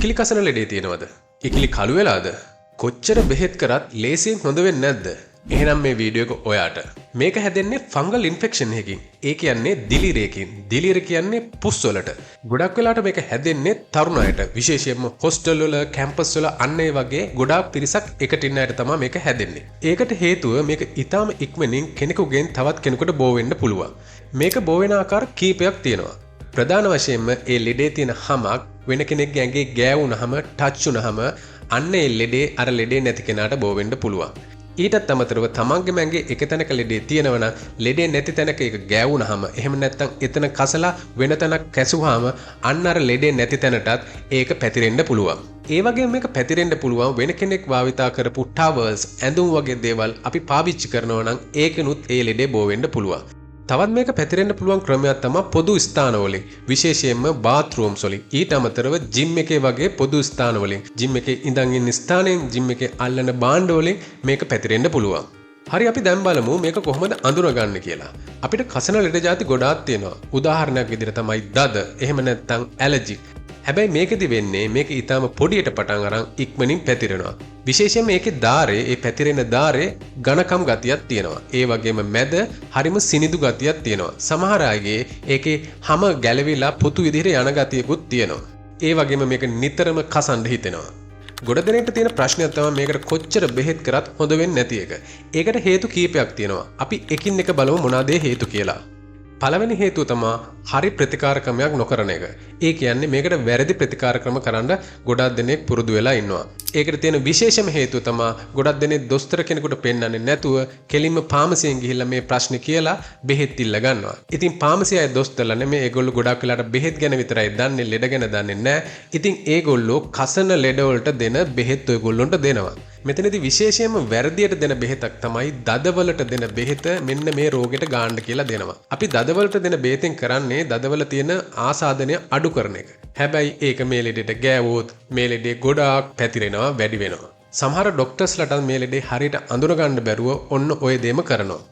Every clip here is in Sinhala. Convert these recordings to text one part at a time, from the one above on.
ඉකිලි කසන ලෙඩේ තියෙනවද? ඉකිලි කළු වෙලාද? කොච්චර බෙහෙත් කරත් ලේසියෙන් හොඳ වෙන්නේ නැද්ද? එහෙනම් මේ වීඩියෝ එක ඔයාට. මේක හැදෙන්නේ ෆංගල් ඉන්ෆෙක්ෂන් එකකින්. ඒ කියන්නේ දිලිරයකින්. දිලිර කියන්නේ පුස් වලට. ගොඩක් වෙලාවට මේක හැදෙන්නේ තරුණ අයට. විශේෂයෙන්ම හොස්ටල් වල, කැම්පස් වල අන්න ඒ වගේ ගොඩාක් පිරිසක් එකට ඉන්න අයට තමයි මේක හැදෙන්නේ. ඒකට හේතුව මේක ඊටාම ඉක්මනින් කෙනෙකුගෙන් තවත් කෙනෙකුට බෝ වෙන්න පුළුවන්. මේක බෝ වෙන ආකාර කීපයක් තියෙනවා. ප්‍රධාන වශයෙන්ම ඒ ලෙඩේ තියෙන හමක් වෙන කෙනෙක්ගේ ඇඟේ ගෑවුනහම, ටච් වුනහම අන්න ඒ ලෙඩේ අර ලෙඩේ නැති කෙනාට බෝ වෙන්න පුළුවන්. ඊටත් අමතරව තමන්ගේ මැඟේ එක තැනක ලෙඩේ තියෙනවා නම් ලෙඩේ නැති තැනක ඒක ගෑවුනහම එහෙම නැත්නම් එතන කසලා වෙන තැනක් කැසුවාම අන්න අර ලෙඩේ නැති තැනටත් ඒක පැතිරෙන්න පුළුවන්. ඒ වගේම මේක පැතිරෙන්න පුළුවන් වෙන කෙනෙක් භාවිතා කරපු ටවල්ස්, ඇඳුම් වගේ දේවල් අපි පාවිච්චි කරනවා නම් ඒකනුත් ඒ ලෙඩේ බෝ වෙන්න පුළුවන්. තවත් මේක පැතිරෙන්න පුළුවන් ක්‍රමයක් තමයි පොදු ස්ථානවලින්, විශේෂයෙන්ම බාත්රූම්ස් වලින්. ඊට අමතරව ජිම් එකේ වගේ පොදු ස්ථානවලින්, ජිම් එකේ ඉඳන් ඉන්න ස්ථානයෙන්, ජිම් එකේ අල්ලන භාණ්ඩ වලින් මේක පැතිරෙන්න පුළුවන්. හරි, අපි දැන් බලමු මේක කොහොමද අඳුනගන්නේ කියලා. අපිට කසන ලෙඩ ಜಾති ගොඩාක් තියෙනවා. උදාහරණයක් විදිහට තමයි දද, එහෙම නැත්නම් ඇලර්ජික්. හැබැයි මේකෙදි වෙන්නේ මේක ඊටාම පොඩියට පටන් අරන් ඉක්මනින් පැතිරෙනවා. විශේෂයෙන් මේකේ ධාරේ, ඒ පැතිරෙන ධාරේ ඝනකම් ගතියක් තියෙනවා. ඒ වගේම මැද හරිම සිනිඳු ගතියක් තියෙනවා. සමහර අයගේ ඒකේ හැම ගැලවිලා පොතු විදිහට යන ගතියකුත් තියෙනවා. ඒ වගේම මේක නිතරම කසන්න හිතෙනවා. ගොඩ දෙනෙක්ට තියෙන ප්‍රශ්නයක් තමයි මේකට කොච්චර බෙහෙත් කරත් හොඳ වෙන්නේ නැති එක. ඒකට හේතු කීපයක් තියෙනවා. අපි එකින් එක බලමු මොනවාද හේතු කියලා. පළවෙනි හේතුව තමයි හරි ප්‍රතිකාර ක්‍රමයක් නොකරන එක. ඒ කියන්නේ මේකට වැරදි ප්‍රතිකාර ක්‍රම කරන්න ගොඩක් දෙනෙක් පුරුදු වෙලා ඉන්නවා. ඒකට තියෙන විශේෂම හේතුව තමයි ගොඩක් දෙනෙක් දොස්තර කෙනෙකුට පෙන්නන්නේ නැතුව කෙලින්ම ෆාමසියෙන් ගිහිල්ලා මේ ප්‍රශ්නේ කියලා බෙහෙත් ඉල්ල ගන්නවා. ඉතින් ෆාමසිය අය දොස්තරලා නෙමෙයි, ඒගොල්ලෝ ගොඩක් වෙලාට බෙහෙත් ගැන විතරයි දන්නේ, ලෙඩ ගැන දන්නේ නැහැ. ඉතින් ඒගොල්ලෝ කසන ලෙඩ වලට දෙන බෙහෙත් ඔයගොල්ලොන්ට දෙනවා. මෙතනදී විශේෂයෙන්ම වැරදියට දෙන බෙහෙතක් තමයි දදවලට දෙන බෙහෙත මෙන්න මේ රෝගෙට ගන්න කියලා දෙනවා. අපි දදවලට දෙන බෙහෙතෙන් කරන්නේ දදවල තියෙන ආසාදනය අඩු කරන එක. හැබැයි ඒක මේ ලෙඩේට ගෑවොත් මේ ලෙඩේ ගොඩාක් පැතිරෙනවා, වැඩි වෙනවා. සමහර ඩොක්ටර්ස්ලට මේ ලෙඩේ හරියට අඳුර ගන්න බැරුව ඔන්න ඔය දේම කරනවා.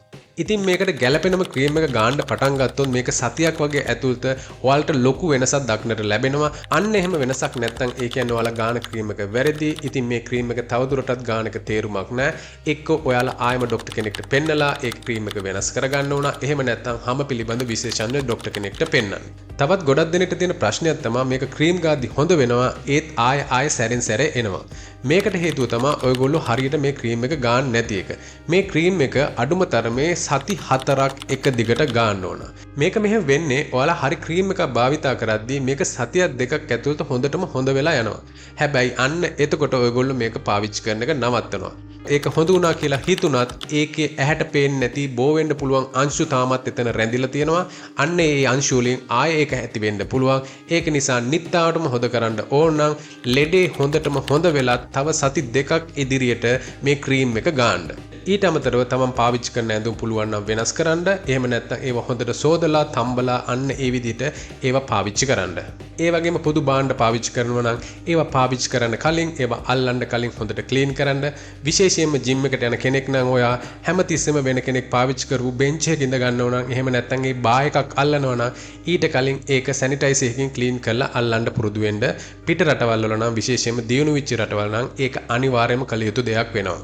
ඉතින් මේකට ගැළපෙනම ක්‍රීම් එක ගන්න පටන් ගත්තොත් මේක සතියක් වගේ ඇතුළත ඔයාලට ලොකු වෙනසක් දක්නට ලැබෙනවා. අන්න එහෙම වෙනසක් නැත්නම් ඒ කියන්නේ ඔයාලා ගාන ක්‍රීම් එක වැරදි. ඉතින් මේ ක්‍රීම් එක තවදුරටත් ගාන එක තේරුමක් නැහැ. එක්ක ඔයාලා ආයම ડોක්ටර් කෙනෙක්ට පෙන්නලා ඒ ක්‍රීම් එක වෙනස් කරගන්න ඕන. එහෙම නැත්නම් හැම පිළිබඳ විශේෂඥ ડોක්ටර් කෙනෙක්ට පෙන්නන්න. තවත් ගොඩක් දෙනෙක්ට තියෙන ප්‍රශ්නයක් තමයි මේක ක්‍රීම් ගාද්දි හොඳ වෙනවා, ඒත් ආය සැරෙන් සැරේ එනවා. මේකට හේතුව තමයි ඔයගොල්ලෝ හරියට මේ ක්‍රීම් එක ගන්න නැති එක. මේ ක්‍රීම් එක අඩුම තරමේ සති 4ක් එක දිගට ගන්න ඕන. මේක මෙහෙම වෙන්නේ ඔයාලා හරි ක්‍රීම් එකක් භාවිතා කරද්දී මේක සතියක් දෙකක් ඇතුළත හොඳටම හොඳ වෙලා යනවා. හැබැයි අන්න එතකොට ඔයගොල්ලෝ මේක පාවිච්චි කරන එක නවත්තනවා. ඒක හොඳ වුණා කියලා හිතුණත් ඒකේ ඇහැට පේන්නේ නැති බෝ වෙන්න පුළුවන් අංශු තාමත් එතන රැඳිලා තියෙනවා. අන්න ඒ අංශු වලින් ආයෙ ඒක ඇති වෙන්න පුළුවන්. ඒක නිසා නිත්තාවටම හොද කරන්න ඕන නම් ලෙඩේ හොඳටම හොඳ වෙලා තව සති දෙකක් ඉදිරියට මේ ක්‍රීම් එක ගන්න. ඊට අමතරව තමන් පාවිච්චි කරන ඇඳුම් පුළුවන් නම් වෙනස් කරන්න. එහෙම නැත්නම් ඒවා හොඳට සෝදලා තම්බලා අන්න ඒ විදිහට ඒවා පාවිච්චි කරන්න. ඒ වගේම පොදු භාණ්ඩ පාවිච්චි කරනවා නම් ඒවා පාවිච්චි කරන්න කලින් ඒවා අල්ලන්න කලින් හොඳට ක්ලීන් කරන්න. විශේෂයෙන්ම ජිම් එකට යන කෙනෙක් නම් ඔයා හැමතිස්සෙම වෙන කෙනෙක් පාවිච්චි කරපු බෙන්ච් එකක ඉඳ ගන්නව නම් එහෙම නැත්නම් ඒ බා එකක් අල්ලනවා නම් ඊට කලින් ඒක සැනිටයිසර් එකකින් ක්ලීන් කරලා අල්ලන්න පුරුදු වෙන්න. පිට රටවල් වල නම් විශේෂයෙන්ම දියුණු වෙච්ච රටවල් නම් ඒක අනිවාර්යයෙන්ම කළ යුතු දෙයක් වෙනවා.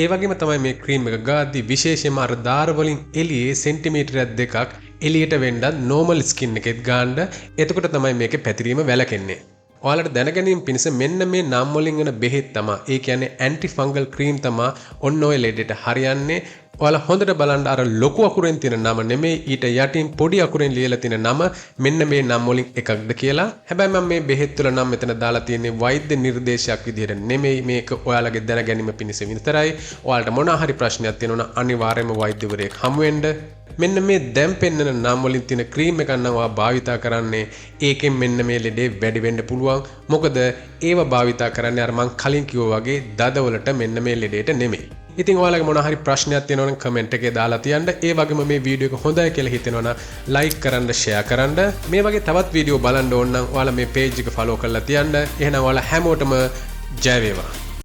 ඒ වගේම තමයි මේ ක්‍රීම් එක ගාද්දි විශේෂයෙන්ම අර දාර වලින් එළියේ සෙන්ටිමීටරයක් දෙකක් එළියට වෙන්නත් නෝමල් ස්කින් එකෙත් ගන්න. එතකොට තමයි මේකේ පැතිරීම වැළකෙන්නේ. ඔයාලට දැනගැනීම පිණිස මෙන්න මේ නම් වලින් එන බෙහෙත් තමයි, ඒ කියන්නේ ඇන්ටි ෆංගල් ක්‍රීම් තමයි ඔන්න ඔය ලෙඩේට හරියන්නේ. ඔයාලා හොඳට බලන්න අර ලොකු අකුරෙන් තියෙන නම නෙමෙයි, ඊට යටින් පොඩි අකුරෙන් ලියලා තියෙන නම මෙන්න මේ නම් වලින් එකක්ද කියලා. හැබැයි මම මේ බෙහෙත් වල නම් මෙතන දාලා තියෙන්නේ වෛද්‍ය නිර්දේශයක් විදිහට නෙමෙයි. මේක ඔයාලගේ දැනගැනීම පිණිස විතරයි. ඔයාලට මොන හරි ප්‍රශ්නයක් තියෙනවා නම් අනිවාර්යයෙන්ම වෛද්‍යවරයෙක් හමු වෙන්න. මෙන්න මේ දැන් පෙන්නන නම් වලින් තියෙන ක්‍රීම් එකක් නම් ඔයා භාවිතා කරන්නේ ඒකෙන් මෙන්න මේ ලෙඩේ වැඩි වෙන්න පුළුවන්. මොකද ඒව භාවිතා කරන්නේ අර මං කලින් කිව්වා වගේ දදවලට මෙන්න මේ ලෙඩේට නෙමෙයි. ඉතින් ඔයාලගේ මොන හරි ප්‍රශ්නයක් තියෙනවා නම් කමෙන්ට් එකේ දාලා තියන්න. ඒ වගේම මේ වීඩියෝ එක හොඳයි කියලා හිතෙනවා නම් ලයික් කරන්න, ෂෙයා කරන්න. මේ වගේ තවත් වීඩියෝ බලන්න ඕන නම් ඔයාලා මේ පේජ් එක ෆලෝ කරලා තියන්න. එහෙනම් ඔයාලා හැමෝටම ජය වේවා.